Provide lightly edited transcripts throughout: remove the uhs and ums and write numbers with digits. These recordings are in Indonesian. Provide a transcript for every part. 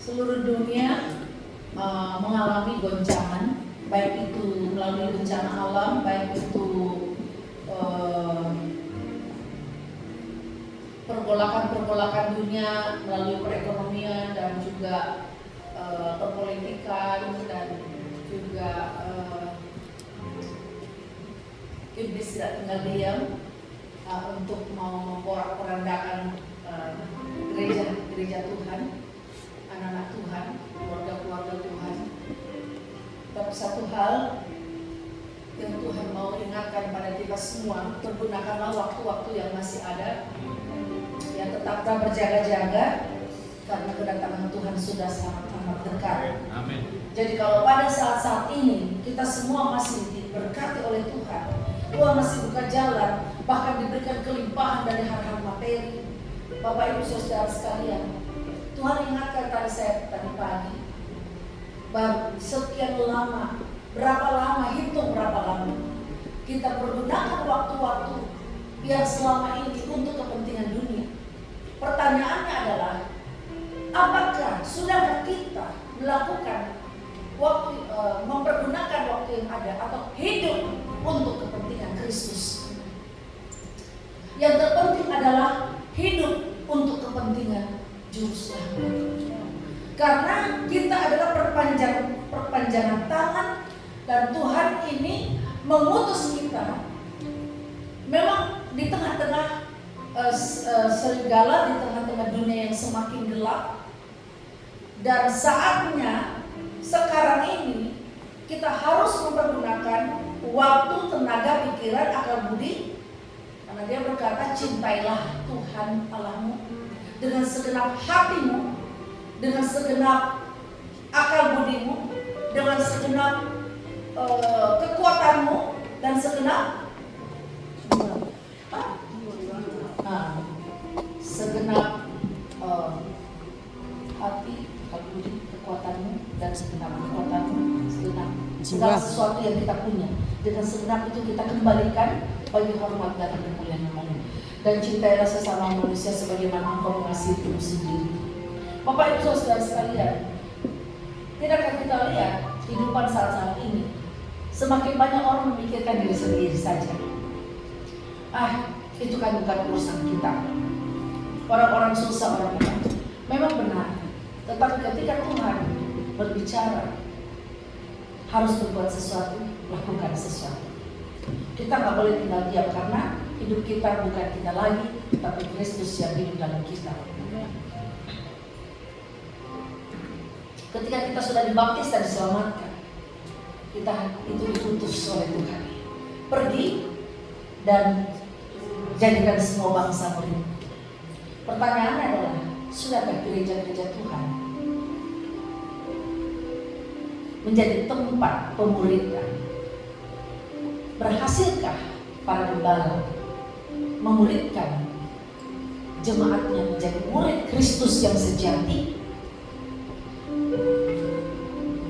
seluruh dunia mengalami goncangan, baik itu melalui bencana alam, baik itu pergolakan dunia melalui perekonomian dan juga perpolitikan dan juga iblis tidak tinggal diam untuk mau memporak-porandakan gereja Tuhan, anak-anak Tuhan, keluarga Tuhan. Tapi satu hal yang Tuhan mau ingatkan pada kita semua, pergunakanlah waktu-waktu yang masih ada, ya tetaplah berjaga-jaga karena kedatangan Tuhan sudah sangat amat dekat. Amin. Jadi kalau pada saat-saat ini kita semua masih diberkati oleh Tuhan, Tuhan masih buka jalan, bahkan diberikan kelimpahan dari hal-hal materi. Bapak Ibu Saudara sekalian, Tuhan ingatkan tadi saya tadi pagi, baru sekian lama, berapa lama, hitung berapa lama kita pergunakan waktu-waktu yang selama ini untuk kepentingan dunia. Pertanyaannya adalah, apakah sudahkah kita melakukan mempergunakan waktu yang ada atau hidup untuk kepentingan Kristus? Yang terpenting adalah hidup untuk kepentingan Juru Selamat. Karena kita adalah perpanjangan tangan, dan Tuhan ini mengutus kita memang di tengah-tengah serigala, di tengah-tengah dunia yang semakin gelap. Dan saatnya sekarang ini kita harus mempergunakan waktu, tenaga, pikiran, akal budi. Karena dia berkata, cintailah Tuhan Allahmu dengan segenap hatimu, dengan segenap akal budimu, dengan segenap kekuatanmu, dan segenap hati, akal budi, kekuatanmu, dan segenap kekuatanmu, segenap segala sesuatu yang kita punya. Dengan segenap itu kita kembalikan bagi hormat dan kemuliaan namanya. Dan cintailah sesama manusia sebagaimana engkau mengasihi dirimu sendiri. Bapak Ibu Saudara sekalian, tidakkah kita lihat kehidupan saat-saat ini semakin banyak orang memikirkan diri sendiri saja. Itu kan bukan urusan kita. Orang-orang susah, orang-orang memang benar. Tetapi ketika Tuhan berbicara, harus berbuat sesuatu, lakukan sesuatu. Kita nggak boleh tinggal diam, karena hidup kita bukan kita lagi, tapi Kristus yang hidup dalam kita. Ketika kita sudah dibaptis dan diselamatkan, kita itu diutus oleh Tuhan. Pergi dan jadikan semua bangsa murid. Pertanyaannya adalah, sudahkah gereja-gereja Tuhan menjadi tempat pemuridan? Berhasilkah para gembala memuridkan jemaatnya menjadi murid Kristus yang sejati?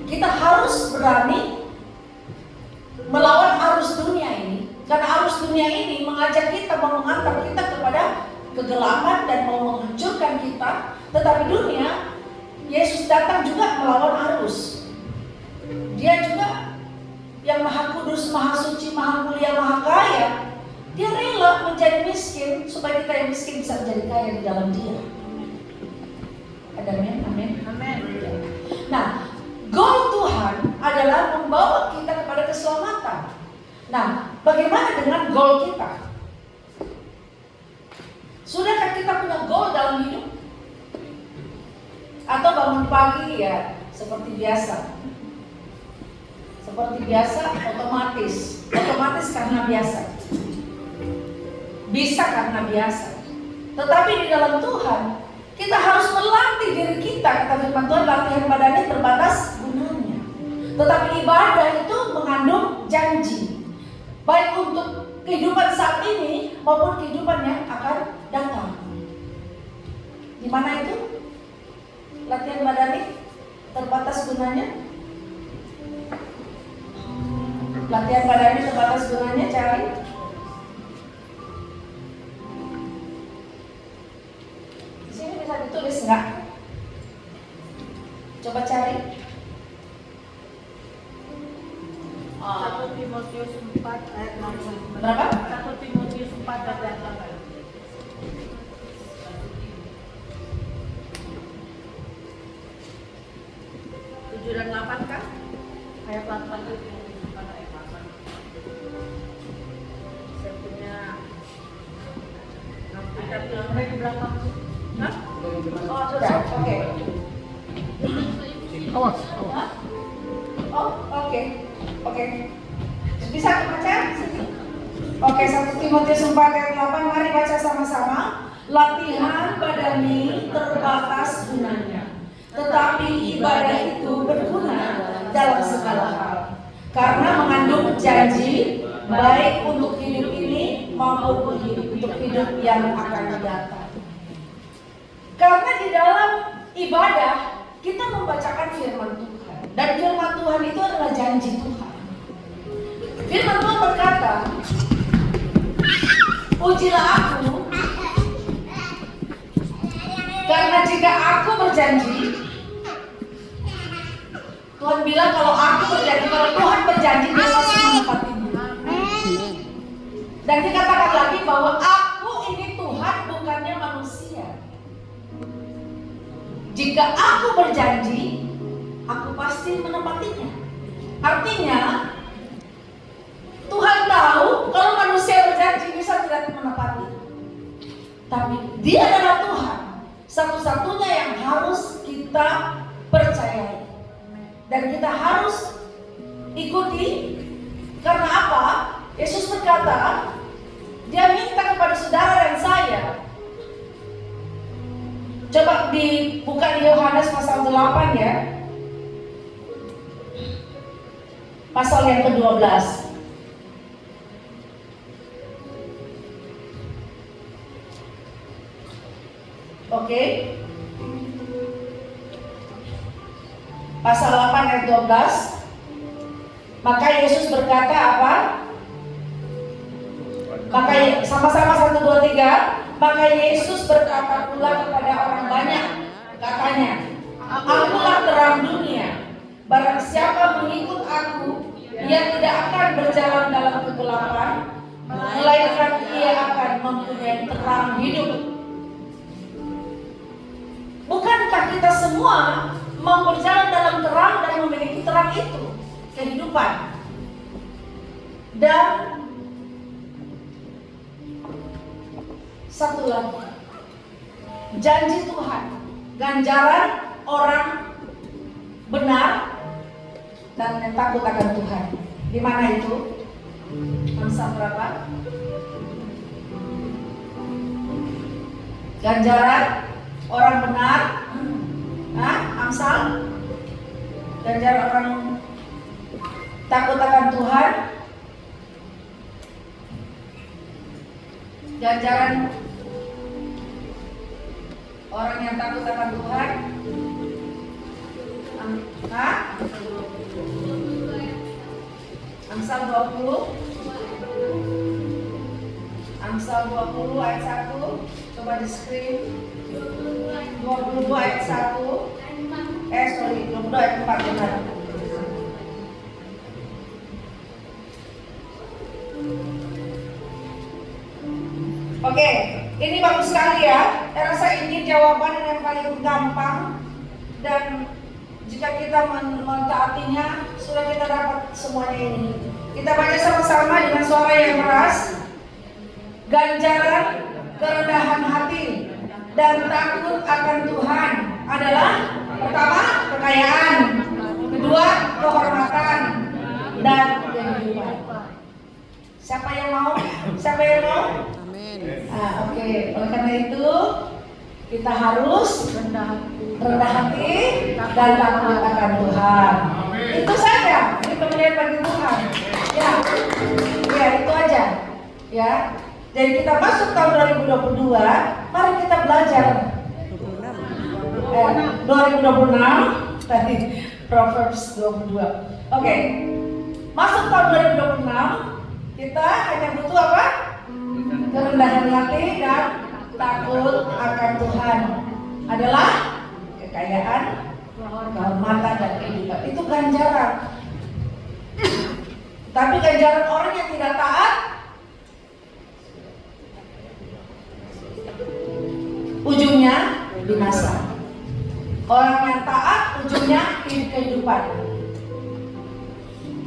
Kita harus berani melawan arus dunia ini, karena arus dunia ini mengajak kita, mengantar kita kepada kegelapan dan mau menghancurkan kita. Tetapi dunia, Yesus datang juga melawan arus. Dia juga yang maha kudus, maha suci, maha mulia, maha kaya. Dia rela menjadi miskin supaya kita yang miskin bisa menjadi kaya di dalam Dia. Ada amin? Amin. Amin. Nah, goal Tuhan adalah membawa kita kepada keselamatan. Nah, bagaimana dengan goal kita? Sudahkah kita punya goal dalam hidup? Atau bangun pagi ya seperti biasa? Seperti biasa, otomatis karena biasa. Bisa karena biasa. Tetapi di dalam Tuhan, kita harus melatih diri kita. Kata firman Tuhan, latihan badannya terbatas gunanya. Tetapi ibadah itu mengandung janji, baik untuk kehidupan saat ini maupun kehidupan yang akan datang. Di mana itu? Latihan badannya terbatas gunanya. Latihan badannya terbatas gunanya, cari. Di sini bisa ditulis nggak? Coba cari. 1 Timotius 4 ayat 8. Berapa? 1 Timotius 4 ayat 8. 7 dan 8 kan? Ayat 8 itu Timotius 4 ayat 8. Saya punya Alkitab yang ada di belakang. Hah? Oh, sudah. Oke. Awas. Hah? Oh, oke. Oke. Bisa baca sini? Oke, 1 Timotius 4 ayat 8. Mari baca sama-sama. Latihan badani terbatas gunanya, tetapi ibadah itu berguna dalam segala hal, karena mengandung janji baik untuk hidup ini maupun untuk hidup yang akan datang. Karena di dalam ibadah kita membacakan firman Tuhan, dan firman Tuhan itu adalah janji Tuhan. Firman Tuhan berkata, ujilah aku, karena jika aku berjanji, Tuhan bilang kalau aku berjanji, kalau Tuhan berjanji dia pasti menepatinya. Dan dikatakan lagi bahwa aku ini Tuhan, bukannya manusia. Jika aku berjanji, aku pasti menepatinya. Artinya Tuhan tahu kalau manusia berjanji bisa tidak menepati, tapi Dia adalah Tuhan, satu-satunya yang harus kita percayai dan kita harus ikuti. Karena apa? Yesus berkata, Dia minta kepada saudara dan saya. Coba dibuka di Yohanes pasal 8 ya, pasal yang ke-12. Oke. Pasal 8 ayat 12. Maka Yesus berkata apa? Maka sama-sama 1, 2, 3. Maka Yesus berkata pula kepada orang banyak, katanya, Akulah terang dunia. Barang siapa mengikut aku, ia tidak akan berjalan dalam kegelapan, melainkan ia akan mempunyai terang hidup. Bukankah kita semua mau berjalan dalam terang dan memiliki terang itu, kehidupan? Dan satu lagi, janji Tuhan, ganjaran orang benar dan yang takut akan Tuhan. Di mana itu? Amsal berapa? Ganjaran orang benar, Amsal. Ganjaran orang takut akan Tuhan. Ganjaran orang yang takut akan Tuhan. Amsal 20. Amsal 20 ayat 1. Coba di screen. 22 ayat 1. 22 ayat 4 benar. Oke, ini bagus sekali ya. Saya rasa ini jawaban yang paling gampang, dan jika kita mentaatinya, sudah kita dapat semuanya ini. Kita baca sama-sama dengan suara yang keras. Ganjaran kerendahan hati dan takut akan Tuhan adalah, pertama, kekayaan, kedua, kehormatan, dan kehidupan. Siapa yang mau? Siapa yang mau? Oke. Oleh karena itu kita harus rendah hati dan takut akan Tuhan. Itu saja. Ini pemilihan bagi Tuhan. Ya itu aja. Ya. Jadi kita masuk tahun 2022. Mari kita belajar. 2026 tadi Proverbs 22. Oke. Masuk tahun 2026. Kita hanya butuh apa? Kerendahan hati dan takut akan Tuhan adalah kekayaan, kehormatan dan kehidupan. Itu ganjaran. Tapi ganjaran orang yang tidak taat, ujungnya binasa. Orang yang taat, ujungnya kehidupan.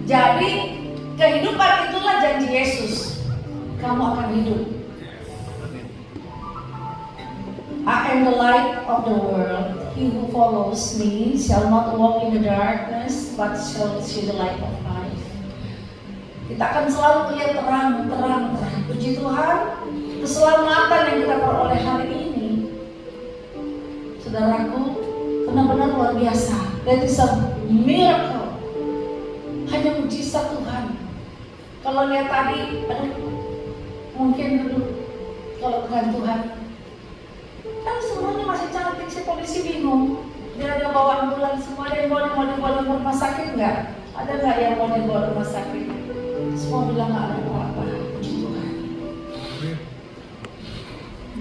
Jadi kehidupan itulah janji Yesus. Kamu akan hidup. I am the light of the world. He who follows me shall not walk in the darkness, but shall see the light of life. Kita akan selalu melihat terang. Puji Tuhan, keselamatan yang kita peroleh hari ini, saudaraku, benar-benar luar biasa. That is a miracle. Hanya mujizat Tuhan. Kalau lihat tadi, mungkin dulu kalau bukan Tuhan, kan semuanya masih cantik, si polisi bingung. Dia ada bawa ambulans, semua ada yang mau dibawa rumah sakit nggak? Ada nggak yang mau dibawa rumah sakit? Semua bilang nggak ada apa-apa, puji Tuhan.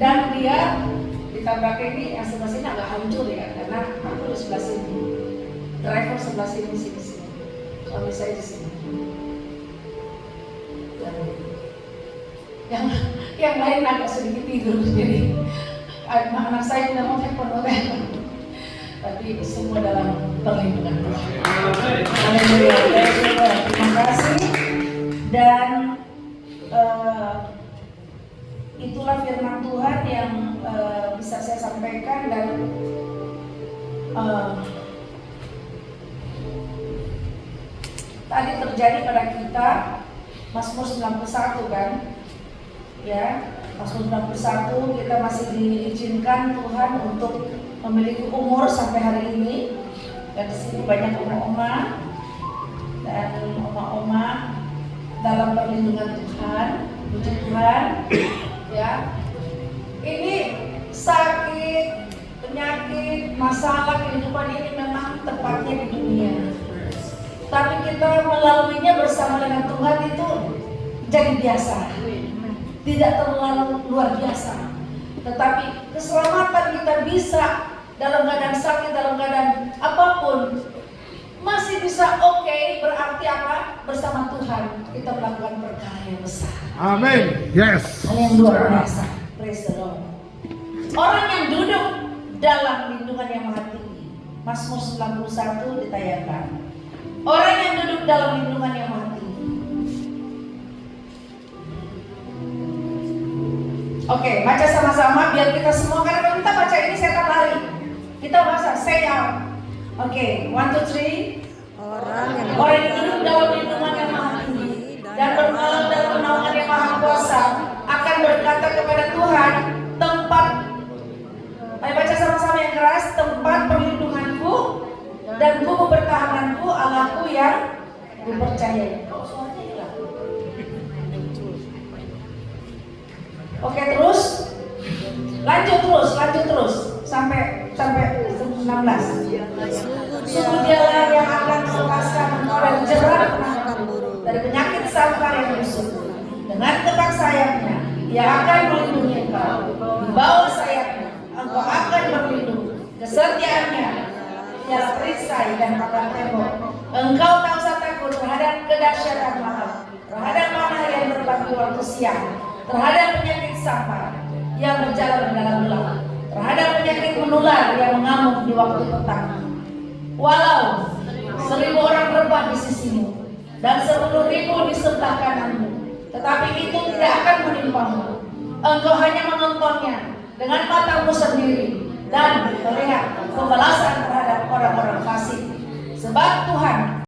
Dan dia ditabrak ini yang sebelah sini agak hancur ya, karena aku di sebelah sini, driver sebelah sini sih di sini, suami saya di sini. Yang lain agak sedikit tidur, jadi anak saya tidak mau telepon, tapi semua dalam perlindungan Tuhan. Haleluya, terima kasih. Dan itulah firman Tuhan yang bisa saya sampaikan. Dan tadi terjadi pada kita Mazmur 91 kan, ya. Mazmur 91 kita masih diizinkan Tuhan untuk memiliki umur sampai hari ini. Dan di sini banyak oma-oma dan oma-oma dalam perlindungan Tuhan, puji Tuhan, ya. Ini sakit, penyakit, masalah kehidupan ini memang tempatnya di dunia. Tapi kita melaluinya bersama dengan Tuhan itu jadi biasa. Tidak terlalu luar biasa, tetapi keselamatan kita bisa dalam keadaan sakit, dalam keadaan apapun masih bisa oke. Berarti apa? Bersama Tuhan kita melakukan perkara yang besar. Amin. Yes. Hal yang luar biasa. Praise the Lord. Orang yang duduk dalam lindungan yang Maha Tinggi, Mazmur 91 ditayangkan. Orang yang duduk dalam lindungan yang Maha Tinggi. Oke, baca sama-sama biar kita semua, karena kalau kita baca ini saya akan lari. Kita baca, saya. Oke, 1, 2, 3. Orang yang duduk dalam lindungan yang Maha Tinggi dan bermalam dalam naungan yang Maha Kuasa akan berkata kepada Tuhan, tempat, ayo baca sama-sama yang keras, tempat perlindunganku dan kubu pertahananku, Allahku yang dipercayai. Oke, terus lanjut terus sampai 19. Sungguh dialah yang akan melepaskan engkau dari jerat penangkap burung, dari penyakit sampar yang busuk. Dengan tepak sayapnya ia akan melindungi engkau. Di bawah sayapnya engkau akan berlindung. Kesetiaannya ialah perisai dan pagar tembok. Engkau tak usah takut terhadap kedahsyatan malam, terhadap panah yang terbang di waktu siang, terhadap penyakit sampar yang berjalan di dalam gelap, terhadap penyakit menular yang mengamuk di waktu petang. Walau 1000 orang rebah di sisimu dan 10.000 di sebelah kananmu, tetapi itu tidak akan menimpamu. Engkau hanya menontonnya dengan matamu sendiri dan melihat pembalasan terhadap orang-orang fasik. Sebab Tuhan